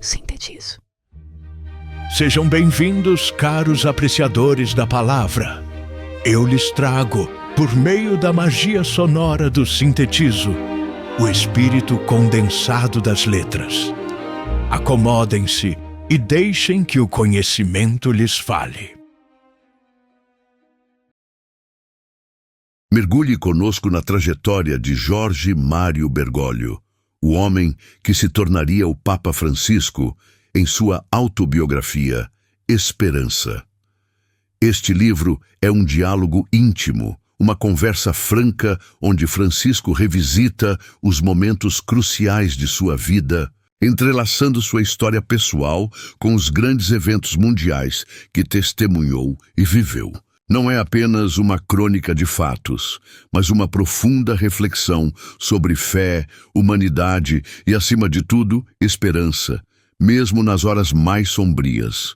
Sintetizo. Sejam bem-vindos, caros apreciadores da palavra. Eu lhes trago, por meio da magia sonora do sintetizo, o espírito condensado das letras. Acomodem-se e deixem que o conhecimento lhes fale. Mergulhe conosco na trajetória de Jorge Mário Bergoglio, o homem que se tornaria o Papa Francisco em sua autobiografia Esperança. Este livro é um diálogo íntimo, uma conversa franca onde Francisco revisita os momentos cruciais de sua vida, entrelaçando sua história pessoal com os grandes eventos mundiais que testemunhou e viveu. Não é apenas uma crônica de fatos, mas uma profunda reflexão sobre fé, humanidade e, acima de tudo, esperança, mesmo nas horas mais sombrias.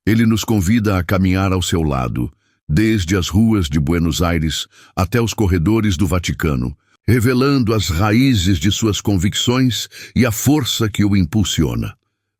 Ele nos convida a caminhar ao seu lado, desde as ruas de Buenos Aires até os corredores do Vaticano, revelando as raízes de suas convicções e a força que o impulsiona.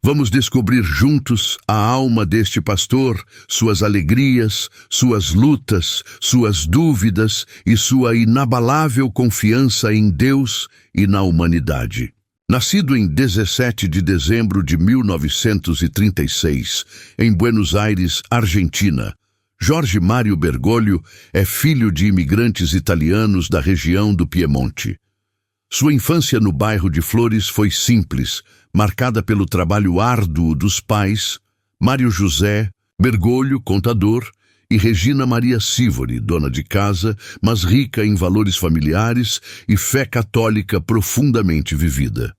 Vamos descobrir juntos a alma deste pastor, suas alegrias, suas lutas, suas dúvidas e sua inabalável confiança em Deus e na humanidade. Nascido em 17 de dezembro de 1936, em Buenos Aires, Argentina, Jorge Mário Bergoglio é filho de imigrantes italianos da região do Piemonte. Sua infância no bairro de Flores foi simples, marcada pelo trabalho árduo dos pais, Mário José Bergoglio, contador, e Regina Maria Sivori, dona de casa, mas rica em valores familiares e fé católica profundamente vivida.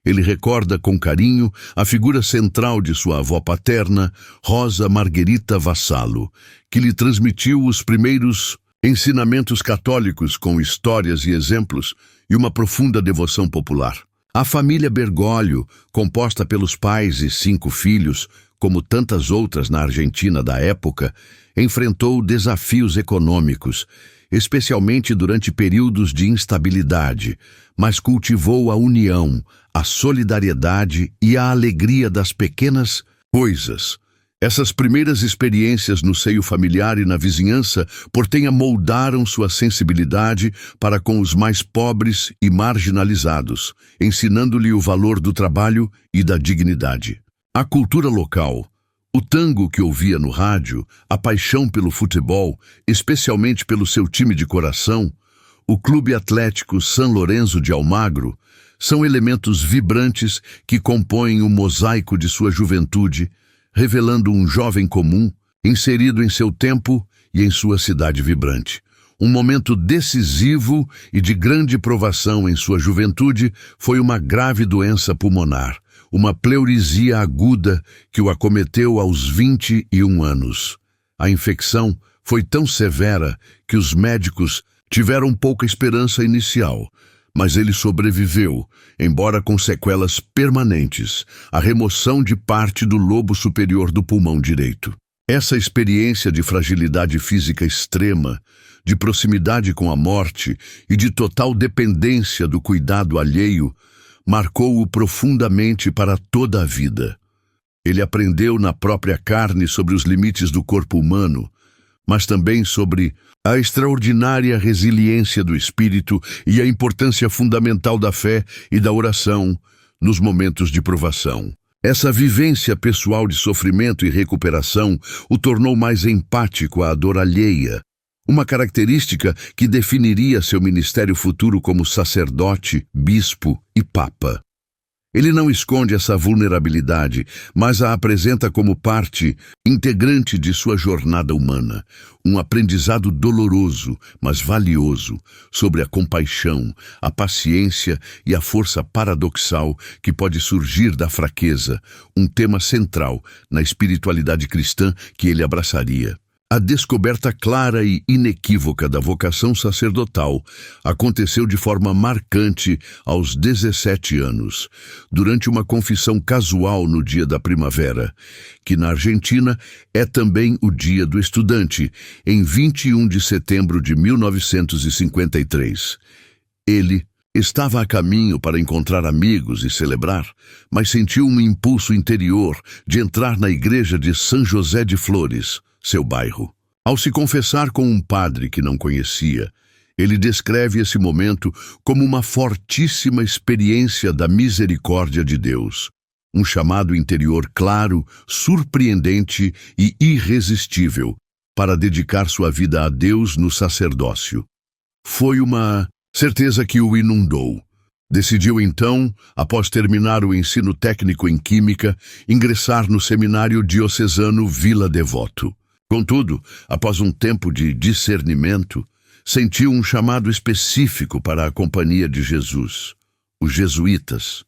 Ele recorda com carinho a figura central de sua avó paterna, Rosa Margherita Vassallo, que lhe transmitiu os primeiros ensinamentos católicos com histórias e exemplos e uma profunda devoção popular. A família Bergoglio, composta pelos pais e 5 filhos, como tantas outras na Argentina da época, enfrentou desafios econômicos, especialmente durante períodos de instabilidade, mas cultivou a união, a solidariedade e a alegria das pequenas coisas. Essas primeiras experiências no seio familiar e na vizinhança portenha moldaram sua sensibilidade para com os mais pobres e marginalizados, ensinando-lhe o valor do trabalho e da dignidade. A cultura local, o tango que ouvia no rádio, a paixão pelo futebol, especialmente pelo seu time de coração, o Clube Atlético San Lorenzo de Almagro, são elementos vibrantes que compõem o mosaico de sua juventude, revelando um jovem comum, inserido em seu tempo e em sua cidade vibrante. Um momento decisivo e de grande provação em sua juventude foi uma grave doença pulmonar, uma pleurisia aguda que o acometeu aos 21 anos. A infecção foi tão severa que os médicos tiveram pouca esperança inicial, mas ele sobreviveu, embora com sequelas permanentes, a remoção de parte do lobo superior do pulmão direito. Essa experiência de fragilidade física extrema, de proximidade com a morte e de total dependência do cuidado alheio, marcou-o profundamente para toda a vida. Ele aprendeu na própria carne sobre os limites do corpo humano, mas também sobre a extraordinária resiliência do espírito e a importância fundamental da fé e da oração nos momentos de provação. Essa vivência pessoal de sofrimento e recuperação o tornou mais empático à dor alheia, uma característica que definiria seu ministério futuro como sacerdote, bispo e papa. Ele não esconde essa vulnerabilidade, mas a apresenta como parte integrante de sua jornada humana, um aprendizado doloroso, mas valioso, sobre a compaixão, a paciência e a força paradoxal que pode surgir da fraqueza, um tema central na espiritualidade cristã que ele abraçaria. A descoberta clara e inequívoca da vocação sacerdotal aconteceu de forma marcante aos 17 anos, durante uma confissão casual no dia da primavera, que na Argentina é também o Dia do Estudante, em 21 de setembro de 1953. Ele, Estava a caminho para encontrar amigos e celebrar, mas sentiu um impulso interior de entrar na igreja de São José de Flores, seu bairro. Ao se confessar com um padre que não conhecia, ele descreve esse momento como uma fortíssima experiência da misericórdia de Deus. Um chamado interior claro, surpreendente e irresistível para dedicar sua vida a Deus no sacerdócio. Foi uma certeza que o inundou. Decidiu então, após terminar o ensino técnico em Química, ingressar no seminário diocesano Vila Devoto. Contudo, após um tempo de discernimento, sentiu um chamado específico para a Companhia de Jesus, os Jesuítas,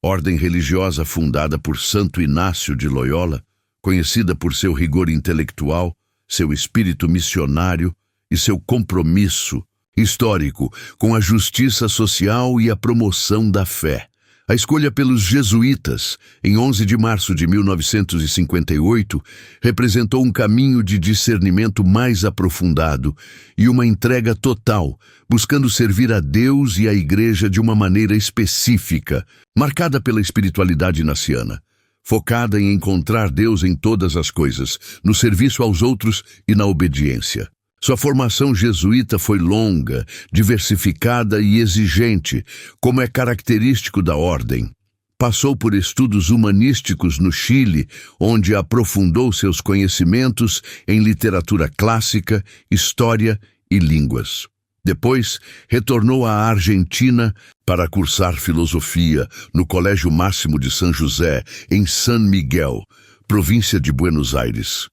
ordem religiosa fundada por Santo Inácio de Loyola, conhecida por seu rigor intelectual, seu espírito missionário e seu compromisso histórico com a justiça social e a promoção da fé. A escolha pelos jesuítas, em 11 de março de 1958, representou um caminho de discernimento mais aprofundado e uma entrega total, buscando servir a Deus e a Igreja de uma maneira específica, marcada pela espiritualidade ignaciana, focada em encontrar Deus em todas as coisas, no serviço aos outros e na obediência. Sua formação jesuíta foi longa, diversificada e exigente, como é característico da ordem. Passou por estudos humanísticos no Chile, onde aprofundou seus conhecimentos em literatura clássica, história e línguas. Depois, retornou à Argentina para cursar filosofia no Colégio Máximo de São José, em San Miguel, província de Buenos Aires.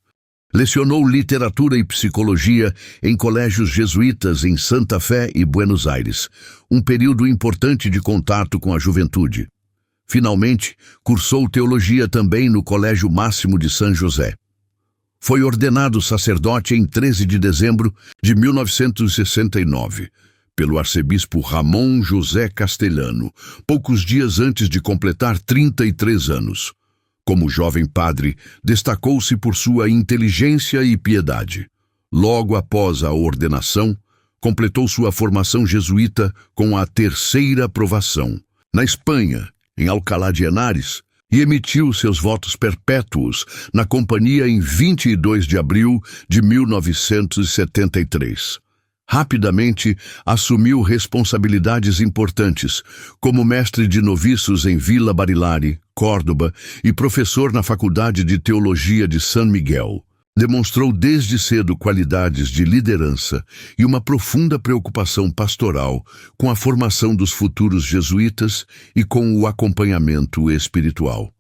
Lecionou literatura e psicologia em colégios jesuítas em Santa Fé e Buenos Aires, um período importante de contato com a juventude. Finalmente, cursou teologia também no Colégio Máximo de São José. Foi ordenado sacerdote em 13 de dezembro de 1969, pelo arcebispo Ramon José Castelhano, poucos dias antes de completar 33 anos. Como jovem padre, destacou-se por sua inteligência e piedade. Logo após a ordenação, completou sua formação jesuíta com a terceira aprovação, na Espanha, em Alcalá de Henares, e emitiu seus votos perpétuos na Companhia em 22 de abril de 1973. Rapidamente, assumiu responsabilidades importantes, como mestre de noviços em Vila Barilari, Córdoba, e professor na Faculdade de Teologia de San Miguel. Demonstrou desde cedo qualidades de liderança e uma profunda preocupação pastoral com a formação dos futuros jesuítas e com o acompanhamento espiritual.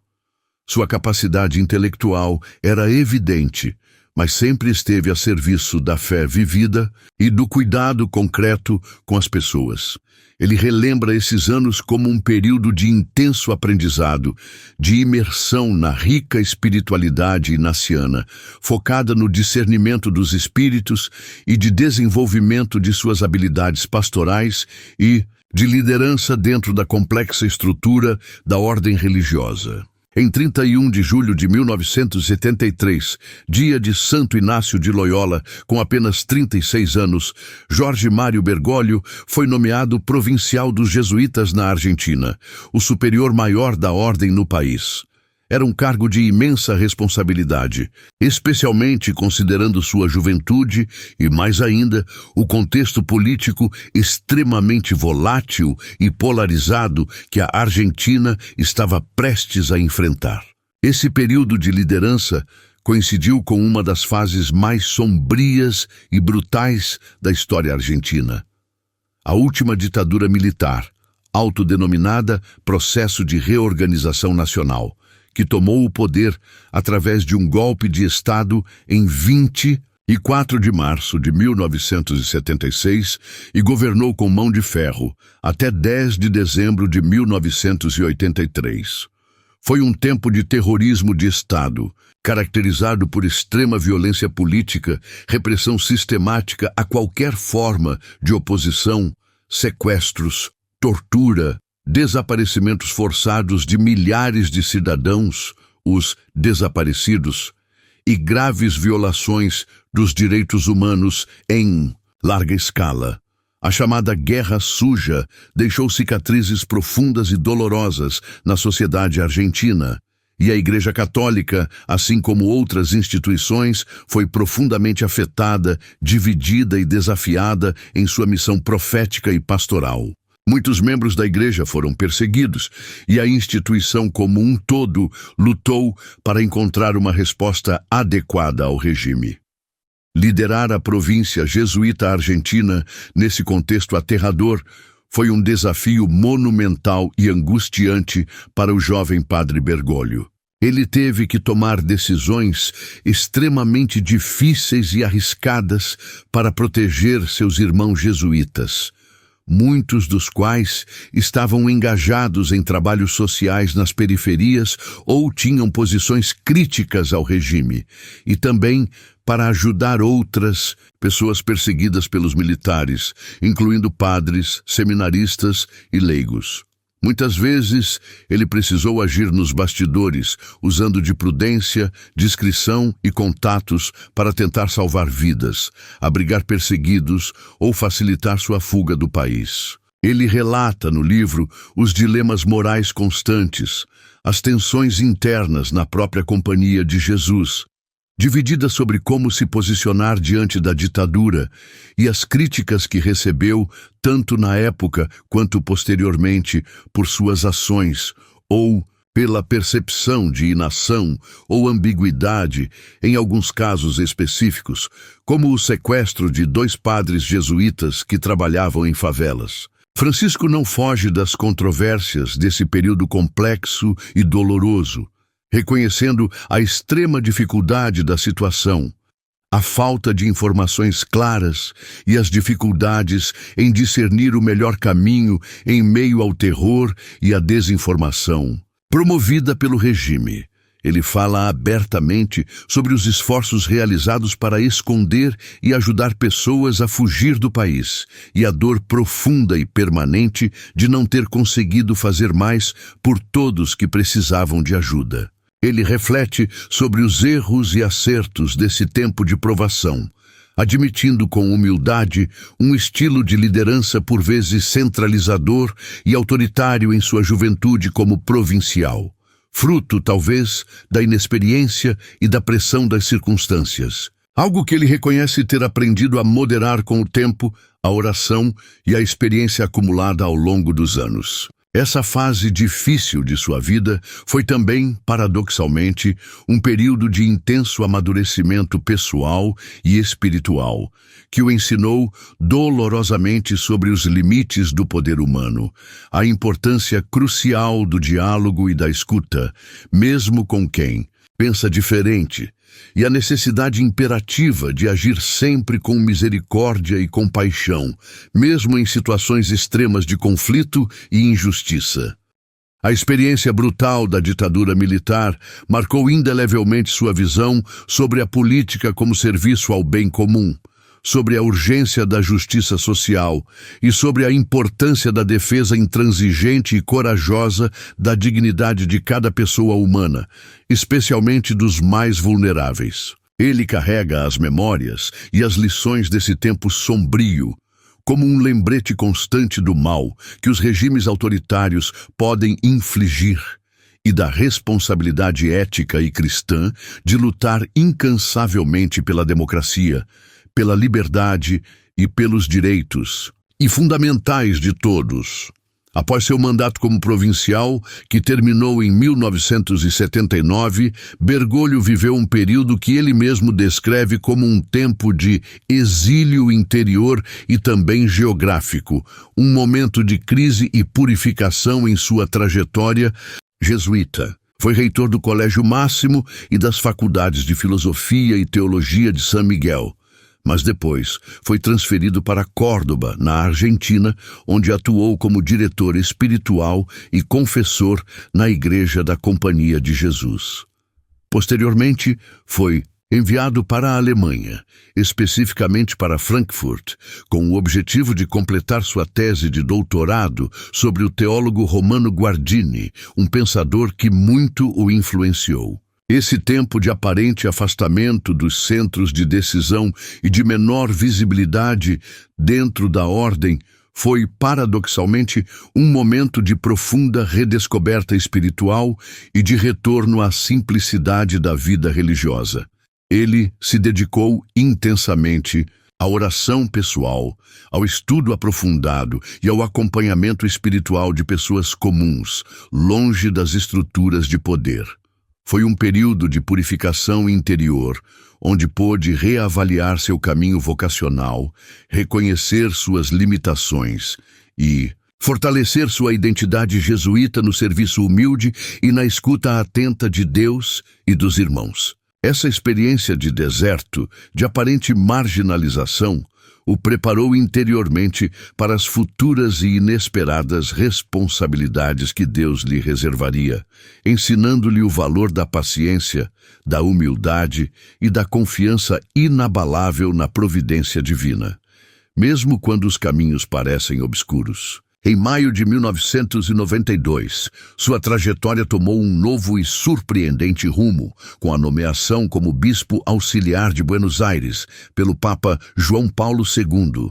Sua capacidade intelectual era evidente, mas sempre esteve a serviço da fé vivida e do cuidado concreto com as pessoas. Ele relembra esses anos como um período de intenso aprendizado, de imersão na rica espiritualidade ignaciana, focada no discernimento dos espíritos e de desenvolvimento de suas habilidades pastorais e de liderança dentro da complexa estrutura da ordem religiosa. Em 31 de julho de 1973, dia de Santo Inácio de Loyola, com apenas 36 anos, Jorge Mário Bergoglio foi nomeado provincial dos jesuítas na Argentina, o superior maior da ordem no país. Era um cargo de imensa responsabilidade, especialmente considerando sua juventude e, mais ainda, o contexto político extremamente volátil e polarizado que a Argentina estava prestes a enfrentar. Esse período de liderança coincidiu com uma das fases mais sombrias e brutais da história argentina. A última ditadura militar, autodenominada Processo de Reorganização Nacional, que tomou o poder através de um golpe de Estado em 24 de março de 1976 e governou com mão de ferro até 10 de dezembro de 1983. Foi um tempo de terrorismo de Estado, caracterizado por extrema violência política, repressão sistemática a qualquer forma de oposição, sequestros, tortura, desaparecimentos forçados de milhares de cidadãos, os desaparecidos, e graves violações dos direitos humanos em larga escala, A chamada Guerra Suja deixou cicatrizes profundas e dolorosas na sociedade argentina, e a Igreja Católica, assim como outras instituições, foi profundamente afetada, dividida e desafiada em sua missão profética e pastoral. Muitos membros da Igreja foram perseguidos, e a instituição como um todo lutou para encontrar uma resposta adequada ao regime. Liderar a província jesuíta argentina nesse contexto aterrador foi um desafio monumental e angustiante para o jovem padre Bergoglio. Ele teve que tomar decisões extremamente difíceis e arriscadas para proteger seus irmãos jesuítas, muitos dos quais estavam engajados em trabalhos sociais nas periferias ou tinham posições críticas ao regime, e também para ajudar outras pessoas perseguidas pelos militares, incluindo padres, seminaristas e leigos. Muitas vezes, ele precisou agir nos bastidores, usando de prudência, discrição e contatos para tentar salvar vidas, abrigar perseguidos ou facilitar sua fuga do país. Ele relata no livro os dilemas morais constantes, as tensões internas na própria Companhia de Jesus, dividida sobre como se posicionar diante da ditadura e as críticas que recebeu tanto na época quanto posteriormente por suas ações ou pela percepção de inação ou ambiguidade em alguns casos específicos, como o sequestro de 2 padres jesuítas que trabalhavam em favelas. Francisco não foge das controvérsias desse período complexo e doloroso, reconhecendo a extrema dificuldade da situação, a falta de informações claras e as dificuldades em discernir o melhor caminho em meio ao terror e à desinformação promovida pelo regime. Ele fala abertamente sobre os esforços realizados para esconder e ajudar pessoas a fugir do país e a dor profunda e permanente de não ter conseguido fazer mais por todos que precisavam de ajuda. Ele reflete sobre os erros e acertos desse tempo de provação, admitindo com humildade um estilo de liderança por vezes centralizador e autoritário em sua juventude como provincial, fruto, talvez, da inexperiência e da pressão das circunstâncias. Algo que ele reconhece ter aprendido a moderar com o tempo, a oração e a experiência acumulada ao longo dos anos. Essa fase difícil de sua vida foi também, paradoxalmente, um período de intenso amadurecimento pessoal e espiritual, que o ensinou dolorosamente sobre os limites do poder humano, a importância crucial do diálogo e da escuta, mesmo com quem pensa diferente, e a necessidade imperativa de agir sempre com misericórdia e compaixão, mesmo em situações extremas de conflito e injustiça. A experiência brutal da ditadura militar marcou indelevelmente sua visão sobre a política como serviço ao bem comum, sobre a urgência da justiça social e sobre a importância da defesa intransigente e corajosa da dignidade de cada pessoa humana, especialmente dos mais vulneráveis. Ele carrega as memórias e as lições desse tempo sombrio, como um lembrete constante do mal que os regimes autoritários podem infligir e da responsabilidade ética e cristã de lutar incansavelmente pela democracia, pela liberdade e pelos direitos, e fundamentais de todos. Após seu mandato como provincial, que terminou em 1979, Bergoglio viveu um período que ele mesmo descreve como um tempo de exílio interior e também geográfico, um momento de crise e purificação em sua trajetória jesuíta. Foi reitor do Colégio Máximo e das faculdades de Filosofia e Teologia de San Miguel, mas depois foi transferido para Córdoba, na Argentina, onde atuou como diretor espiritual e confessor na Igreja da Companhia de Jesus. Posteriormente, foi enviado para a Alemanha, especificamente para Frankfurt, com o objetivo de completar sua tese de doutorado sobre o teólogo Romano Guardini, um pensador que muito o influenciou. Esse tempo de aparente afastamento dos centros de decisão e de menor visibilidade dentro da ordem foi, paradoxalmente, um momento de profunda redescoberta espiritual e de retorno à simplicidade da vida religiosa. Ele se dedicou intensamente à oração pessoal, ao estudo aprofundado e ao acompanhamento espiritual de pessoas comuns, longe das estruturas de poder. Foi um período de purificação interior, onde pôde reavaliar seu caminho vocacional, reconhecer suas limitações e fortalecer sua identidade jesuíta no serviço humilde e na escuta atenta de Deus e dos irmãos. Essa experiência de deserto, de aparente marginalização, o preparou interiormente para as futuras e inesperadas responsabilidades que Deus lhe reservaria, ensinando-lhe o valor da paciência, da humildade e da confiança inabalável na providência divina, mesmo quando os caminhos parecem obscuros. Em maio de 1992, sua trajetória tomou um novo e surpreendente rumo, com a nomeação como bispo auxiliar de Buenos Aires pelo Papa João Paulo II.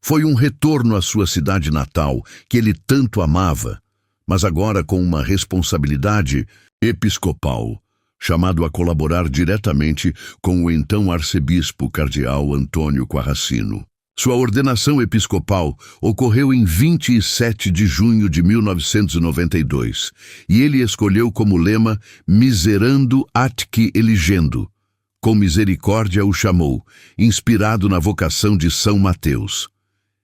Foi um retorno à sua cidade natal, que ele tanto amava, mas agora com uma responsabilidade episcopal, chamado a colaborar diretamente com o então arcebispo cardeal Antônio Quarracino. Sua ordenação episcopal ocorreu em 27 de junho de 1992, e ele escolheu como lema Miserando atque eligendo. Com misericórdia o chamou, inspirado na vocação de São Mateus.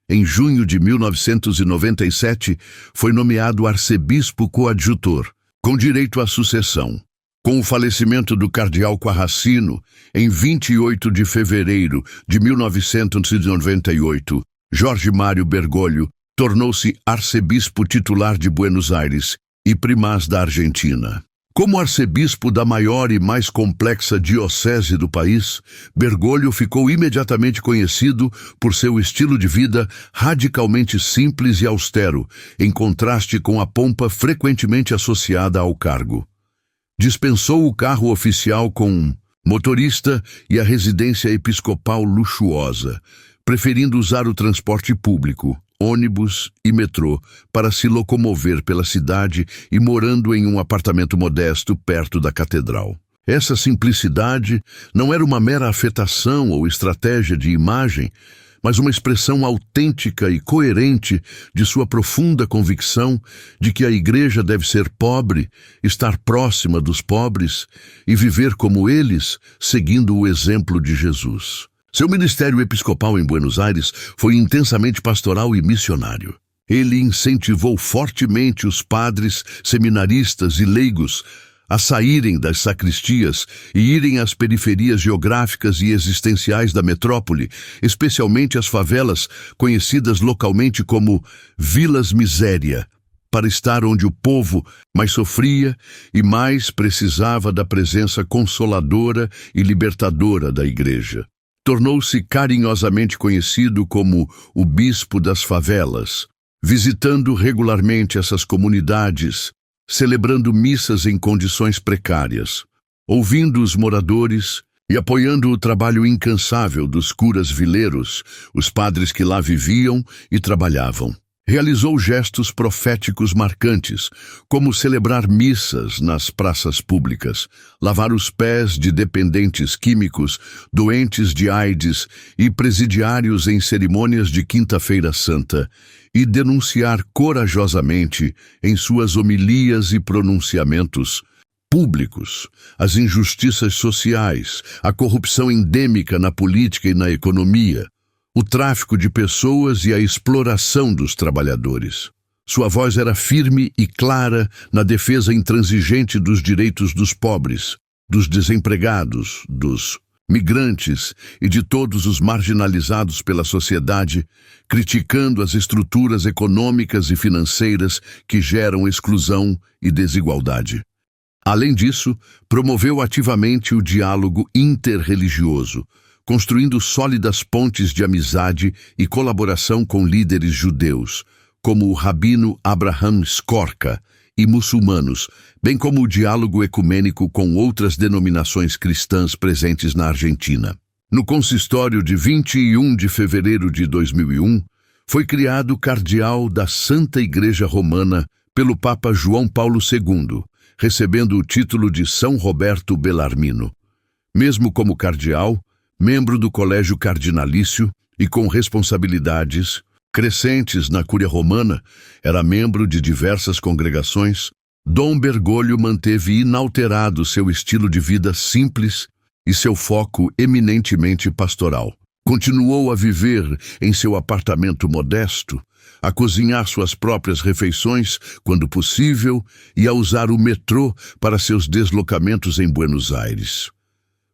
Em junho de 1997, foi nomeado arcebispo coadjutor, com direito à sucessão. Com o falecimento do cardeal Quarracino, em 28 de fevereiro de 1998, Jorge Mário Bergoglio tornou-se arcebispo titular de Buenos Aires e primaz da Argentina. Como arcebispo da maior e mais complexa diocese do país, Bergoglio ficou imediatamente conhecido por seu estilo de vida radicalmente simples e austero, em contraste com a pompa frequentemente associada ao cargo. Dispensou o carro oficial com motorista e a residência episcopal luxuosa, preferindo usar o transporte público, ônibus e metrô, para se locomover pela cidade e morando em um apartamento modesto perto da catedral. Essa simplicidade não era uma mera afetação ou estratégia de imagem, mas uma expressão autêntica e coerente de sua profunda convicção de que a Igreja deve ser pobre, estar próxima dos pobres e viver como eles, seguindo o exemplo de Jesus. Seu ministério episcopal em Buenos Aires foi intensamente pastoral e missionário. Ele incentivou fortemente os padres, seminaristas e leigos a saírem das sacristias e irem às periferias geográficas e existenciais da metrópole, especialmente as favelas, conhecidas localmente como Vilas Miséria, para estar onde o povo mais sofria e mais precisava da presença consoladora e libertadora da Igreja. Tornou-se carinhosamente conhecido como o Bispo das Favelas, visitando regularmente essas comunidades, celebrando missas em condições precárias, ouvindo os moradores e apoiando o trabalho incansável dos curas vileiros, os padres que lá viviam e trabalhavam. Realizou gestos proféticos marcantes, como celebrar missas nas praças públicas, lavar os pés de dependentes químicos, doentes de AIDS e presidiários em cerimônias de Quinta-feira Santa, e denunciar corajosamente, em suas homilias e pronunciamentos públicos, as injustiças sociais, a corrupção endêmica na política e na economia, o tráfico de pessoas e a exploração dos trabalhadores. Sua voz era firme e clara na defesa intransigente dos direitos dos pobres, dos desempregados, dos migrantes e de todos os marginalizados pela sociedade, criticando as estruturas econômicas e financeiras que geram exclusão e desigualdade. Além disso, promoveu ativamente o diálogo interreligioso, construindo sólidas pontes de amizade e colaboração com líderes judeus, como o rabino Abraham Skorka e muçulmanos, bem como o diálogo ecumênico com outras denominações cristãs presentes na Argentina. No consistório de 21 de fevereiro de 2001, foi criado cardeal da Santa Igreja Romana pelo Papa João Paulo II, recebendo o título de São Roberto Bellarmino. Mesmo como cardeal, membro do Colégio Cardinalício e com responsabilidades crescentes na Cúria Romana, era membro de diversas congregações, Dom Bergoglio manteve inalterado seu estilo de vida simples e seu foco eminentemente pastoral. Continuou a viver em seu apartamento modesto, a cozinhar suas próprias refeições quando possível e a usar o metrô para seus deslocamentos em Buenos Aires.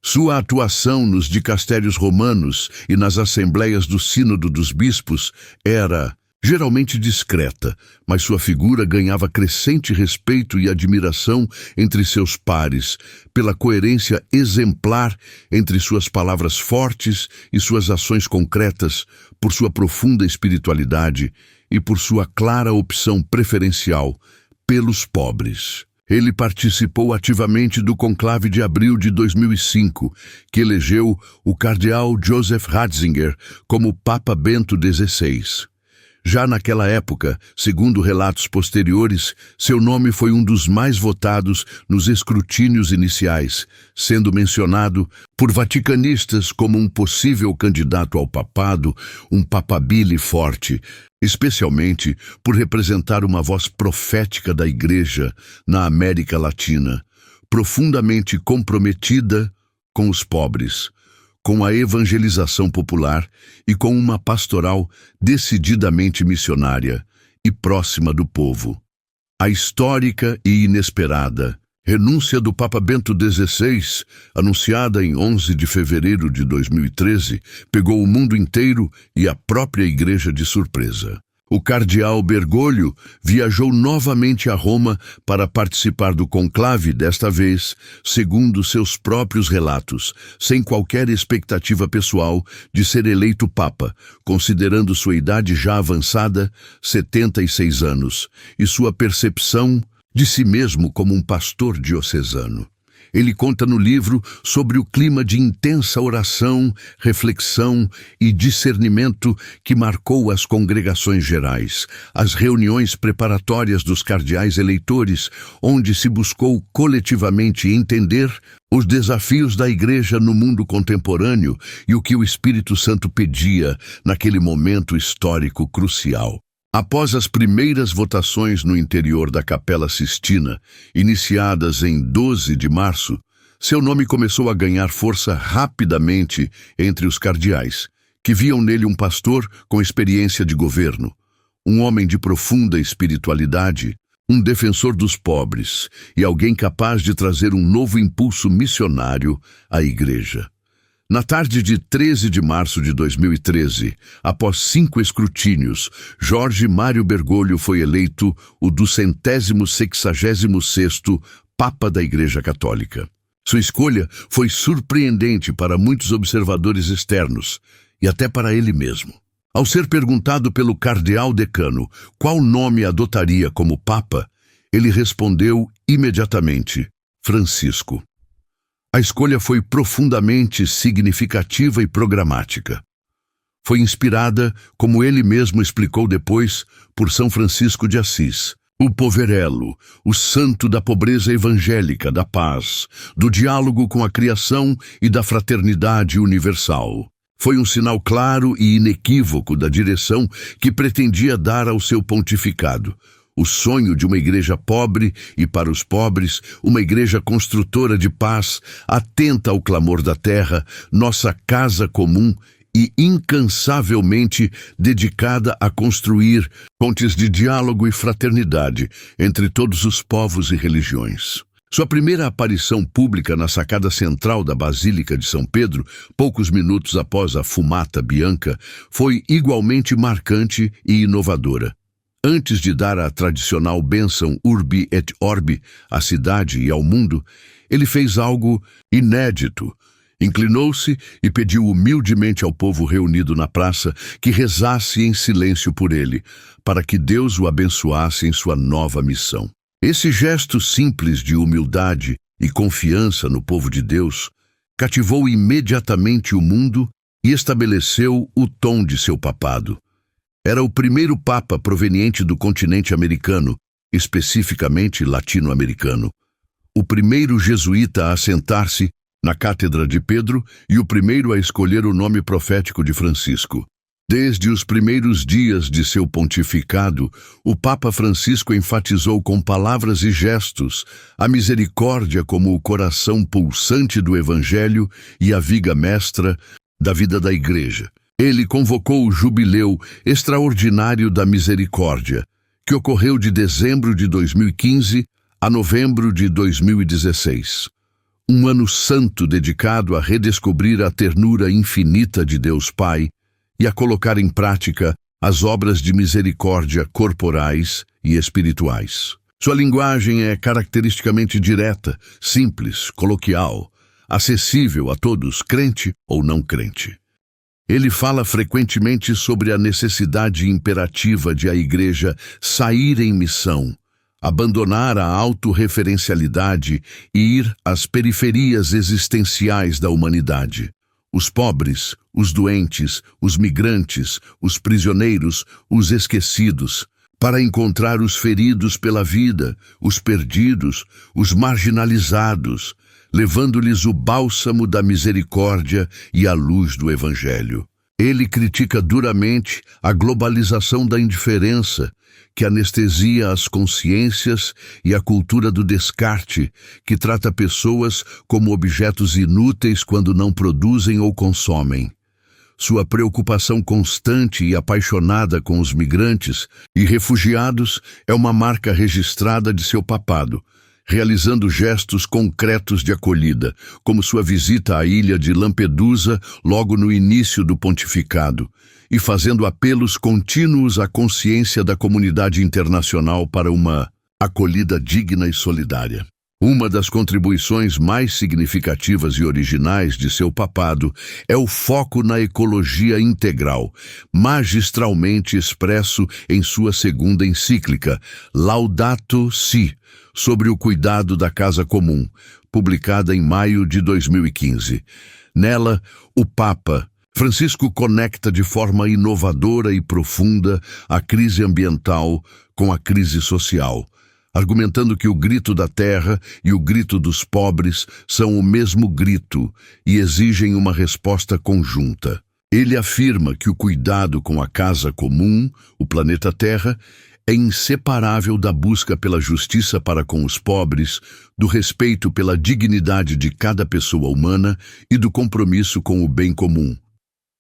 Sua atuação nos dicastérios romanos e nas assembleias do Sínodo dos Bispos era geralmente discreta, mas sua figura ganhava crescente respeito e admiração entre seus pares, pela coerência exemplar entre suas palavras fortes e suas ações concretas, por sua profunda espiritualidade e por sua clara opção preferencial pelos pobres. Ele participou ativamente do conclave de abril de 2005, que elegeu o cardeal Joseph Ratzinger como Papa Bento XVI. Já naquela época, segundo relatos posteriores, seu nome foi um dos mais votados nos escrutínios iniciais, sendo mencionado por vaticanistas como um possível candidato ao papado, um papabile forte, especialmente por representar uma voz profética da Igreja na América Latina, profundamente comprometida com os pobres, com a evangelização popular e com uma pastoral decididamente missionária e próxima do povo. A histórica e inesperada renúncia do Papa Bento XVI, anunciada em 11 de fevereiro de 2013, pegou o mundo inteiro e a própria Igreja de surpresa. O cardeal Bergoglio viajou novamente a Roma para participar do conclave, desta vez, segundo seus próprios relatos, sem qualquer expectativa pessoal de ser eleito papa, considerando sua idade já avançada, 76 anos, e sua percepção de si mesmo como um pastor diocesano. Ele conta no livro sobre o clima de intensa oração, reflexão e discernimento que marcou as congregações gerais, as reuniões preparatórias dos cardeais eleitores, onde se buscou coletivamente entender os desafios da Igreja no mundo contemporâneo e o que o Espírito Santo pedia naquele momento histórico crucial. Após as primeiras votações no interior da Capela Sistina, iniciadas em 12 de março, seu nome começou a ganhar força rapidamente entre os cardeais, que viam nele um pastor com experiência de governo, um homem de profunda espiritualidade, um defensor dos pobres e alguém capaz de trazer um novo impulso missionário à Igreja. Na tarde de 13 de março de 2013, após 5 escrutínios, Jorge Mário Bergoglio foi eleito o 266º Papa da Igreja Católica. Sua escolha foi surpreendente para muitos observadores externos e até para ele mesmo. Ao ser perguntado pelo cardeal decano qual nome adotaria como Papa, ele respondeu imediatamente: Francisco. A escolha foi profundamente significativa e programática. Foi inspirada, como ele mesmo explicou depois, por São Francisco de Assis, o poverello, o santo da pobreza evangélica, da paz, do diálogo com a criação e da fraternidade universal. Foi um sinal claro e inequívoco da direção que pretendia dar ao seu pontificado. O sonho de uma igreja pobre e para os pobres, uma igreja construtora de paz, atenta ao clamor da terra, nossa casa comum e incansavelmente dedicada a construir pontes de diálogo e fraternidade entre todos os povos e religiões. Sua primeira aparição pública na sacada central da Basílica de São Pedro, poucos minutos após a Fumata Bianca, foi igualmente marcante e inovadora. Antes de dar a tradicional bênção Urbi et Orbi à cidade e ao mundo, ele fez algo inédito. Inclinou-se e pediu humildemente ao povo reunido na praça que rezasse em silêncio por ele, para que Deus o abençoasse em sua nova missão. Esse gesto simples de humildade e confiança no povo de Deus cativou imediatamente o mundo e estabeleceu o tom de seu papado. Era o primeiro papa proveniente do continente americano, especificamente latino-americano. O primeiro jesuíta a assentar-se na cátedra de Pedro e o primeiro a escolher o nome profético de Francisco. Desde os primeiros dias de seu pontificado, o Papa Francisco enfatizou com palavras e gestos a misericórdia como o coração pulsante do Evangelho e a viga mestra da vida da Igreja. Ele convocou o Jubileu Extraordinário da Misericórdia, que ocorreu de dezembro de 2015 a novembro de 2016. Um ano santo dedicado a redescobrir a ternura infinita de Deus Pai e a colocar em prática as obras de misericórdia corporais e espirituais. Sua linguagem é caracteristicamente direta, simples, coloquial, acessível a todos, crente ou não crente. Ele fala frequentemente sobre a necessidade imperativa de a Igreja sair em missão, abandonar a autorreferencialidade e ir às periferias existenciais da humanidade. Os pobres, os doentes, os migrantes, os prisioneiros, os esquecidos, para encontrar os feridos pela vida, os perdidos, os marginalizados, levando-lhes o bálsamo da misericórdia e a luz do Evangelho. Ele critica duramente a globalização da indiferença, que anestesia as consciências, e a cultura do descarte, que trata pessoas como objetos inúteis quando não produzem ou consomem. Sua preocupação constante e apaixonada com os migrantes e refugiados é uma marca registrada de seu papado, realizando gestos concretos de acolhida, como sua visita à ilha de Lampedusa logo no início do pontificado, e fazendo apelos contínuos à consciência da comunidade internacional para uma acolhida digna e solidária. Uma das contribuições mais significativas e originais de seu papado é o foco na ecologia integral, magistralmente expresso em sua segunda encíclica, Laudato Si, sobre o cuidado da casa comum, publicada em maio de 2015. Nela, o Papa Francisco conecta de forma inovadora e profunda a crise ambiental com a crise social, argumentando que o grito da terra e o grito dos pobres são o mesmo grito e exigem uma resposta conjunta. Ele afirma que o cuidado com a casa comum, o planeta Terra, é inseparável da busca pela justiça para com os pobres, do respeito pela dignidade de cada pessoa humana e do compromisso com o bem comum.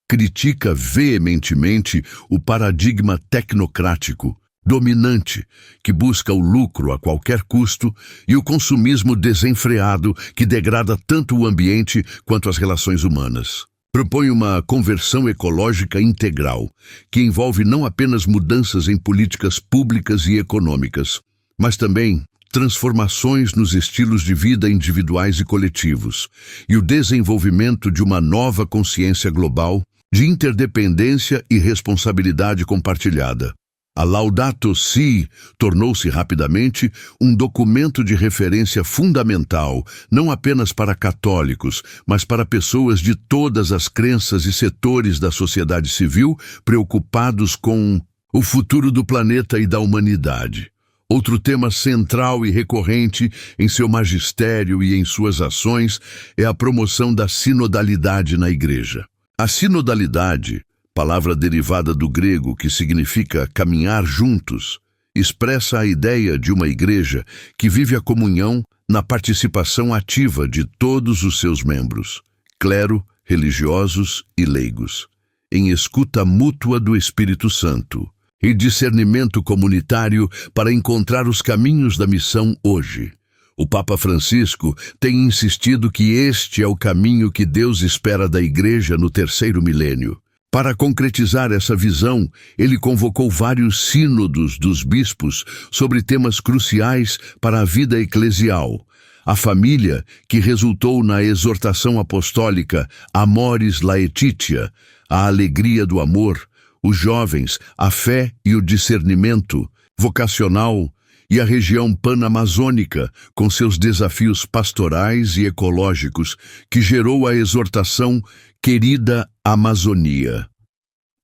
Critica veementemente o paradigma tecnocrático, dominante, que busca o lucro a qualquer custo, e o consumismo desenfreado que degrada tanto o ambiente quanto as relações humanas. Propõe uma conversão ecológica integral, que envolve não apenas mudanças em políticas públicas e econômicas, mas também transformações nos estilos de vida individuais e coletivos, e o desenvolvimento de uma nova consciência global de interdependência e responsabilidade compartilhada. A Laudato Si tornou-se rapidamente um documento de referência fundamental, não apenas para católicos, mas para pessoas de todas as crenças e setores da sociedade civil preocupados com o futuro do planeta e da humanidade. Outro tema central e recorrente em seu magistério e em suas ações é a promoção da sinodalidade na Igreja. A sinodalidade, palavra derivada do grego que significa caminhar juntos, expressa a ideia de uma igreja que vive a comunhão na participação ativa de todos os seus membros, clero, religiosos e leigos, em escuta mútua do Espírito Santo e discernimento comunitário para encontrar os caminhos da missão hoje. O Papa Francisco tem insistido que este é o caminho que Deus espera da Igreja no terceiro milênio. Para concretizar essa visão, ele convocou vários sínodos dos bispos sobre temas cruciais para a vida eclesial. A família, que resultou na exortação apostólica Amoris Laetitia, a alegria do amor, os jovens, a fé e o discernimento vocacional, e a região panamazônica, com seus desafios pastorais e ecológicos, que gerou a exortação Querida Amazônia.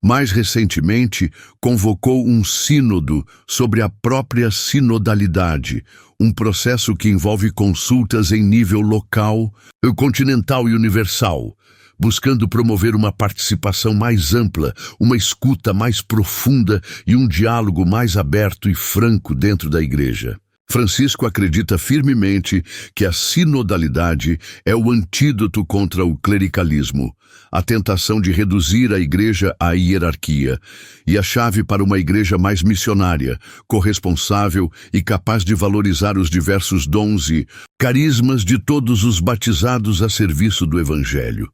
Mais recentemente, convocou um sínodo sobre a própria sinodalidade, um processo que envolve consultas em nível local, continental e universal, buscando promover uma participação mais ampla, uma escuta mais profunda e um diálogo mais aberto e franco dentro da Igreja. Francisco acredita firmemente que a sinodalidade é o antídoto contra o clericalismo, a tentação de reduzir a Igreja à hierarquia, e a chave para uma Igreja mais missionária, corresponsável e capaz de valorizar os diversos dons e carismas de todos os batizados a serviço do Evangelho.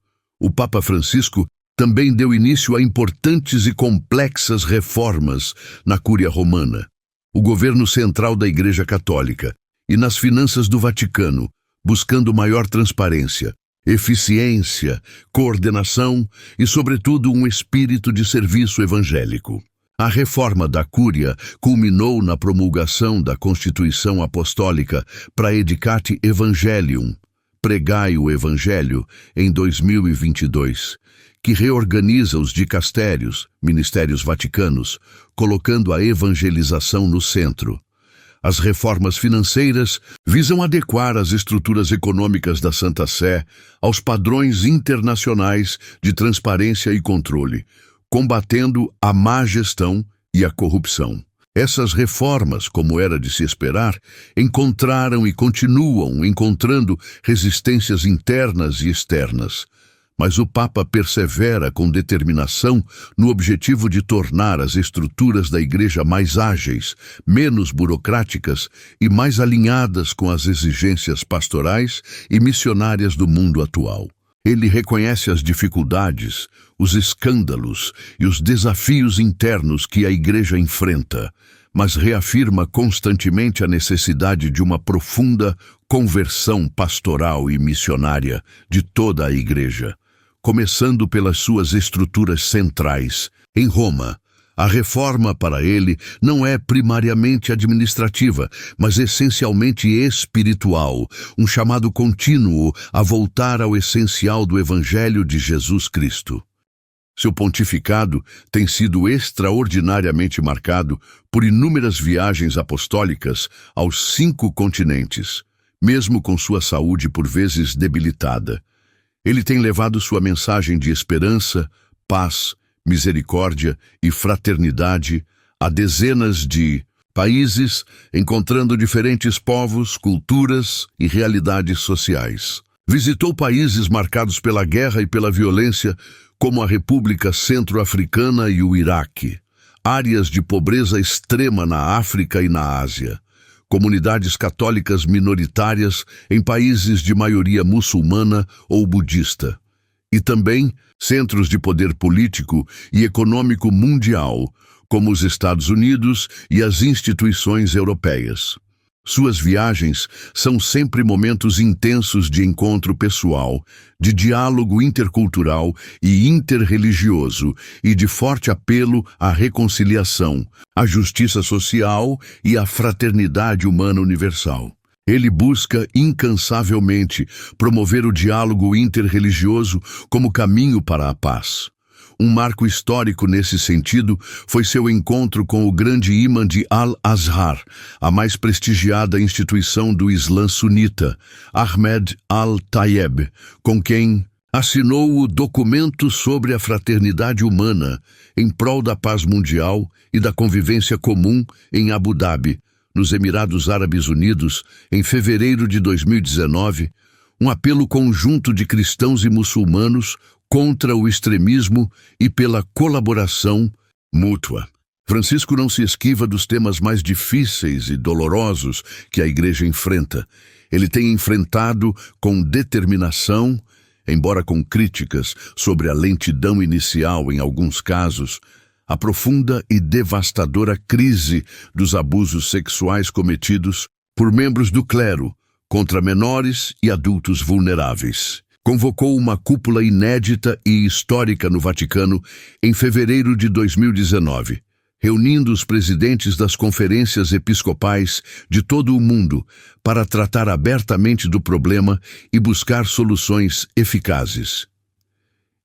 O Papa Francisco também deu início a importantes e complexas reformas na Cúria Romana, o governo central da Igreja Católica e nas finanças do Vaticano, buscando maior transparência, eficiência, coordenação e, sobretudo, um espírito de serviço evangélico. A reforma da Cúria culminou na promulgação da Constituição Apostólica Praedicate Evangelium, Pregai o Evangelho, em 2022, que reorganiza os dicastérios, ministérios vaticanos, colocando a evangelização no centro. As reformas financeiras visam adequar as estruturas econômicas da Santa Sé aos padrões internacionais de transparência e controle, combatendo a má gestão e a corrupção. Essas reformas, como era de se esperar, encontraram e continuam encontrando resistências internas e externas. Mas o Papa persevera com determinação no objetivo de tornar as estruturas da Igreja mais ágeis, menos burocráticas e mais alinhadas com as exigências pastorais e missionárias do mundo atual. Ele reconhece as dificuldades, os escândalos e os desafios internos que a Igreja enfrenta, mas reafirma constantemente a necessidade de uma profunda conversão pastoral e missionária de toda a Igreja, começando pelas suas estruturas centrais. Em Roma, a reforma para ele não é primariamente administrativa, mas essencialmente espiritual, um chamado contínuo a voltar ao essencial do Evangelho de Jesus Cristo. Seu pontificado tem sido extraordinariamente marcado por inúmeras viagens apostólicas aos 5 continentes, mesmo com sua saúde por vezes debilitada. Ele tem levado sua mensagem de esperança, paz, misericórdia e fraternidade a dezenas de países, encontrando diferentes povos, culturas e realidades sociais. Visitou países marcados pela guerra e pela violência, como a República Centro-Africana e o Iraque, áreas de pobreza extrema na África e na Ásia, comunidades católicas minoritárias em países de maioria muçulmana ou budista, e também centros de poder político e econômico mundial, como os Estados Unidos e as instituições europeias. Suas viagens são sempre momentos intensos de encontro pessoal, de diálogo intercultural e interreligioso e de forte apelo à reconciliação, à justiça social e à fraternidade humana universal. Ele busca incansavelmente promover o diálogo interreligioso como caminho para a paz. Um marco histórico nesse sentido foi seu encontro com o grande imã de Al-Azhar, a mais prestigiada instituição do Islã sunita, Ahmed Al-Tayeb, com quem assinou o documento sobre a fraternidade humana em prol da paz mundial e da convivência comum em Abu Dhabi, nos Emirados Árabes Unidos, em fevereiro de 2019, um apelo conjunto de cristãos e muçulmanos contra o extremismo e pela colaboração mútua. Francisco não se esquiva dos temas mais difíceis e dolorosos que a Igreja enfrenta. Ele tem enfrentado com determinação, embora com críticas sobre a lentidão inicial em alguns casos, a profunda e devastadora crise dos abusos sexuais cometidos por membros do clero contra menores e adultos vulneráveis. Convocou uma cúpula inédita e histórica no Vaticano em fevereiro de 2019, reunindo os presidentes das conferências episcopais de todo o mundo para tratar abertamente do problema e buscar soluções eficazes.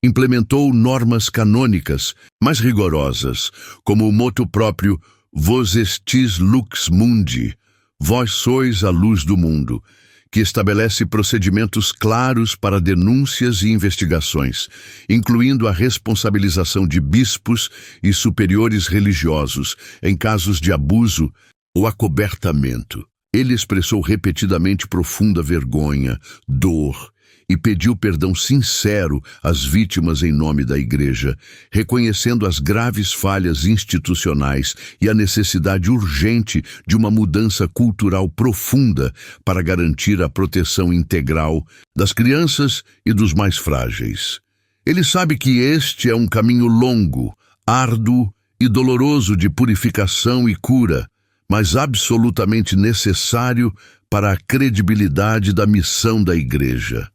Implementou normas canônicas mais rigorosas, como o moto próprio Vos estis lux mundi, vós sois a luz do mundo, que estabelece procedimentos claros para denúncias e investigações, incluindo a responsabilização de bispos e superiores religiosos em casos de abuso ou acobertamento. Ele expressou repetidamente profunda vergonha, dor e pediu perdão sincero às vítimas em nome da Igreja, reconhecendo as graves falhas institucionais e a necessidade urgente de uma mudança cultural profunda para garantir a proteção integral das crianças e dos mais frágeis. Ele sabe que este é um caminho longo, árduo e doloroso de purificação e cura, mas absolutamente necessário para a credibilidade da missão da Igreja.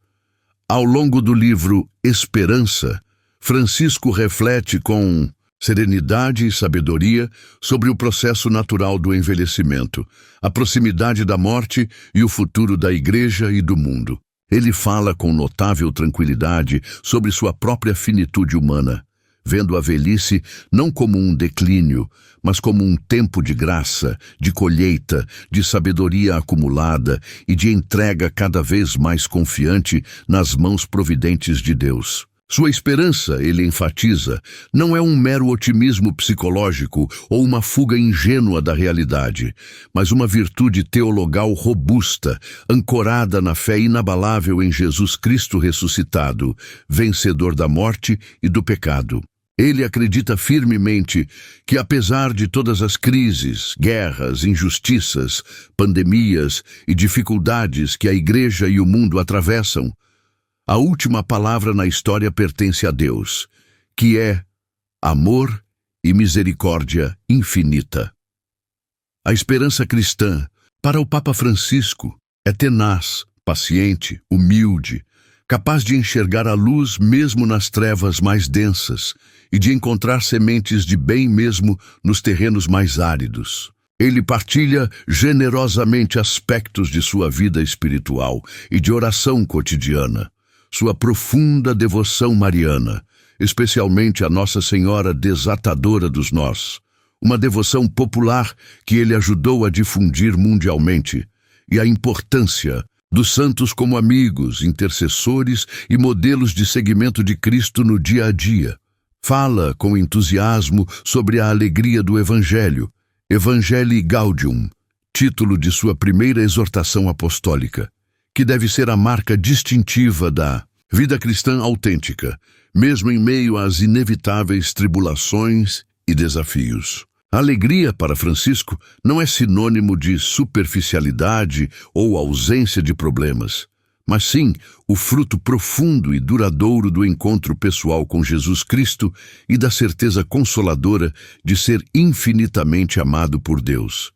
Ao longo do livro Esperança, Francisco reflete com serenidade e sabedoria sobre o processo natural do envelhecimento, a proximidade da morte e o futuro da Igreja e do mundo. Ele fala com notável tranquilidade sobre sua própria finitude humana, vendo a velhice não como um declínio, mas como um tempo de graça, de colheita, de sabedoria acumulada e de entrega cada vez mais confiante nas mãos providentes de Deus. Sua esperança, ele enfatiza, não é um mero otimismo psicológico ou uma fuga ingênua da realidade, mas uma virtude teologal robusta, ancorada na fé inabalável em Jesus Cristo ressuscitado, vencedor da morte e do pecado. Ele acredita firmemente que, apesar de todas as crises, guerras, injustiças, pandemias e dificuldades que a Igreja e o mundo atravessam, a última palavra na história pertence a Deus, que é amor e misericórdia infinita. A esperança cristã, para o Papa Francisco, é tenaz, paciente, humilde, capaz de enxergar a luz mesmo nas trevas mais densas e de encontrar sementes de bem mesmo nos terrenos mais áridos. Ele partilha generosamente aspectos de sua vida espiritual e de oração cotidiana, sua profunda devoção mariana, especialmente a Nossa Senhora Desatadora dos Nós, uma devoção popular que ele ajudou a difundir mundialmente, e a importância dos santos como amigos, intercessores e modelos de seguimento de Cristo no dia a dia. Fala com entusiasmo sobre a alegria do Evangelho, Evangelii Gaudium, título de sua primeira exortação apostólica, que deve ser a marca distintiva da vida cristã autêntica, mesmo em meio às inevitáveis tribulações e desafios. A alegria, para Francisco, não é sinônimo de superficialidade ou ausência de problemas, mas sim o fruto profundo e duradouro do encontro pessoal com Jesus Cristo e da certeza consoladora de ser infinitamente amado por Deus.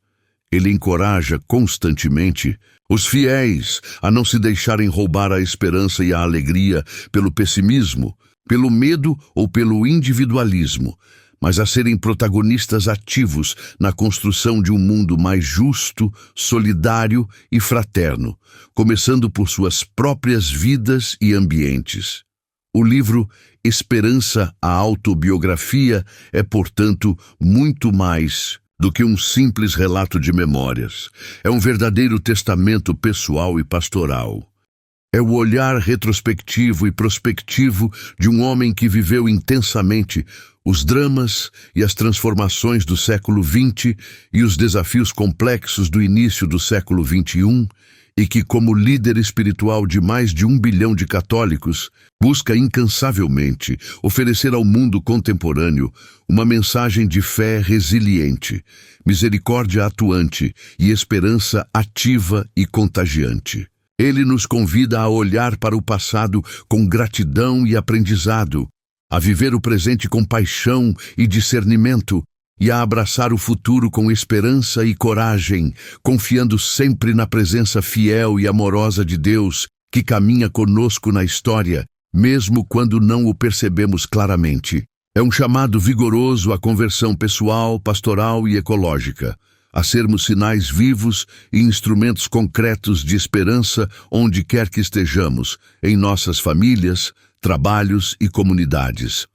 Ele encoraja constantemente os fiéis a não se deixarem roubar a esperança e a alegria pelo pessimismo, pelo medo ou pelo individualismo, mas a serem protagonistas ativos na construção de um mundo mais justo, solidário e fraterno, começando por suas próprias vidas e ambientes. O livro Esperança, a autobiografia, é, portanto, muito mais do que um simples relato de memórias. É um verdadeiro testamento pessoal e pastoral. É o olhar retrospectivo e prospectivo de um homem que viveu intensamente os dramas e as transformações do século XX e os desafios complexos do início do século XXI, e que, como líder espiritual de mais de 1 bilhão de católicos, busca incansavelmente oferecer ao mundo contemporâneo uma mensagem de fé resiliente, misericórdia atuante e esperança ativa e contagiante. Ele nos convida a olhar para o passado com gratidão e aprendizado, a viver o presente com paixão e discernimento e a abraçar o futuro com esperança e coragem, confiando sempre na presença fiel e amorosa de Deus que caminha conosco na história, mesmo quando não o percebemos claramente. É um chamado vigoroso à conversão pessoal, pastoral e ecológica, a sermos sinais vivos e instrumentos concretos de esperança onde quer que estejamos, em nossas famílias, trabalhos e comunidades.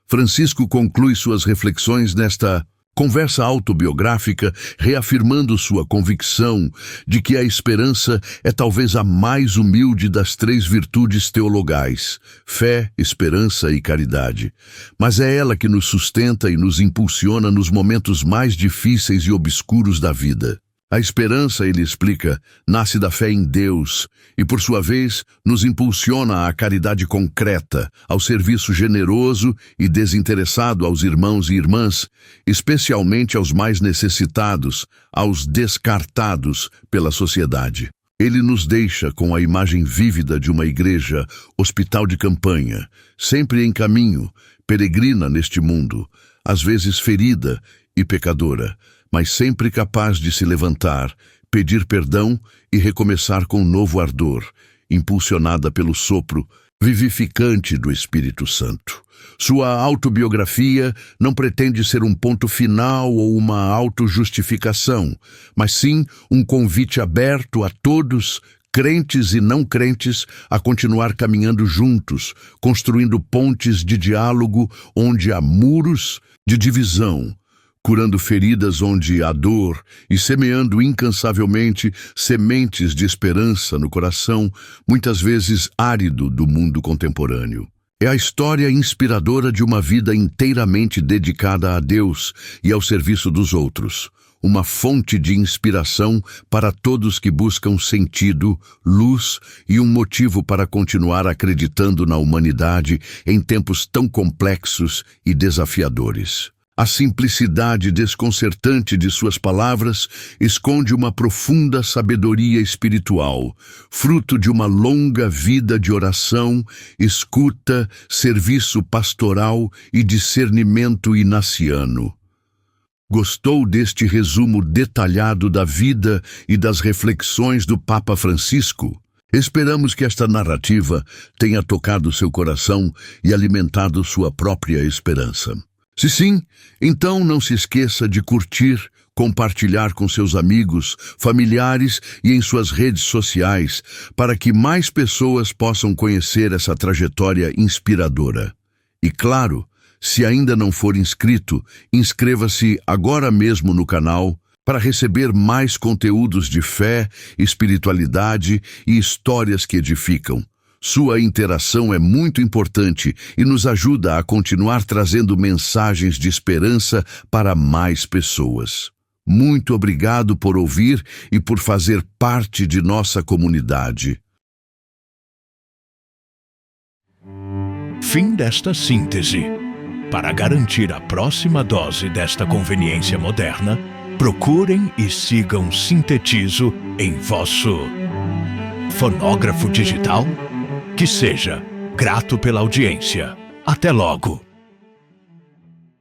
Francisco conclui suas reflexões nesta conversa autobiográfica, reafirmando sua convicção de que a esperança é talvez a mais humilde das 3 virtudes teologais: fé, esperança e caridade. Mas é ela que nos sustenta e nos impulsiona nos momentos mais difíceis e obscuros da vida. A esperança, ele explica, nasce da fé em Deus e, por sua vez, nos impulsiona à caridade concreta, ao serviço generoso e desinteressado aos irmãos e irmãs, especialmente aos mais necessitados, aos descartados pela sociedade. Ele nos deixa com a imagem vívida de uma igreja, hospital de campanha, sempre em caminho, peregrina neste mundo, às vezes ferida e pecadora, mas sempre capaz de se levantar, pedir perdão e recomeçar com novo ardor, impulsionada pelo sopro vivificante do Espírito Santo. Sua autobiografia não pretende ser um ponto final ou uma autojustificação, mas sim um convite aberto a todos, crentes e não crentes, a continuar caminhando juntos, construindo pontes de diálogo onde há muros de divisão, curando feridas onde há dor e semeando incansavelmente sementes de esperança no coração, muitas vezes árido do mundo contemporâneo. É a história inspiradora de uma vida inteiramente dedicada a Deus e ao serviço dos outros, uma fonte de inspiração para todos que buscam sentido, luz e um motivo para continuar acreditando na humanidade em tempos tão complexos e desafiadores. A simplicidade desconcertante de suas palavras esconde uma profunda sabedoria espiritual, fruto de uma longa vida de oração, escuta, serviço pastoral e discernimento inaciano. Gostou deste resumo detalhado da vida e das reflexões do Papa Francisco? Esperamos que esta narrativa tenha tocado seu coração e alimentado sua própria esperança. Se sim, então não se esqueça de curtir, compartilhar com seus amigos, familiares e em suas redes sociais, para que mais pessoas possam conhecer essa trajetória inspiradora. E claro, se ainda não for inscrito, inscreva-se agora mesmo no canal para receber mais conteúdos de fé, espiritualidade e histórias que edificam. Sua interação é muito importante e nos ajuda a continuar trazendo mensagens de esperança para mais pessoas. Muito obrigado por ouvir e por fazer parte de nossa comunidade. Fim desta síntese. Para garantir a próxima dose desta conveniência moderna, procurem e sigam Sintetizo em vosso fonógrafo digital. Que seja grato pela audiência. Até logo!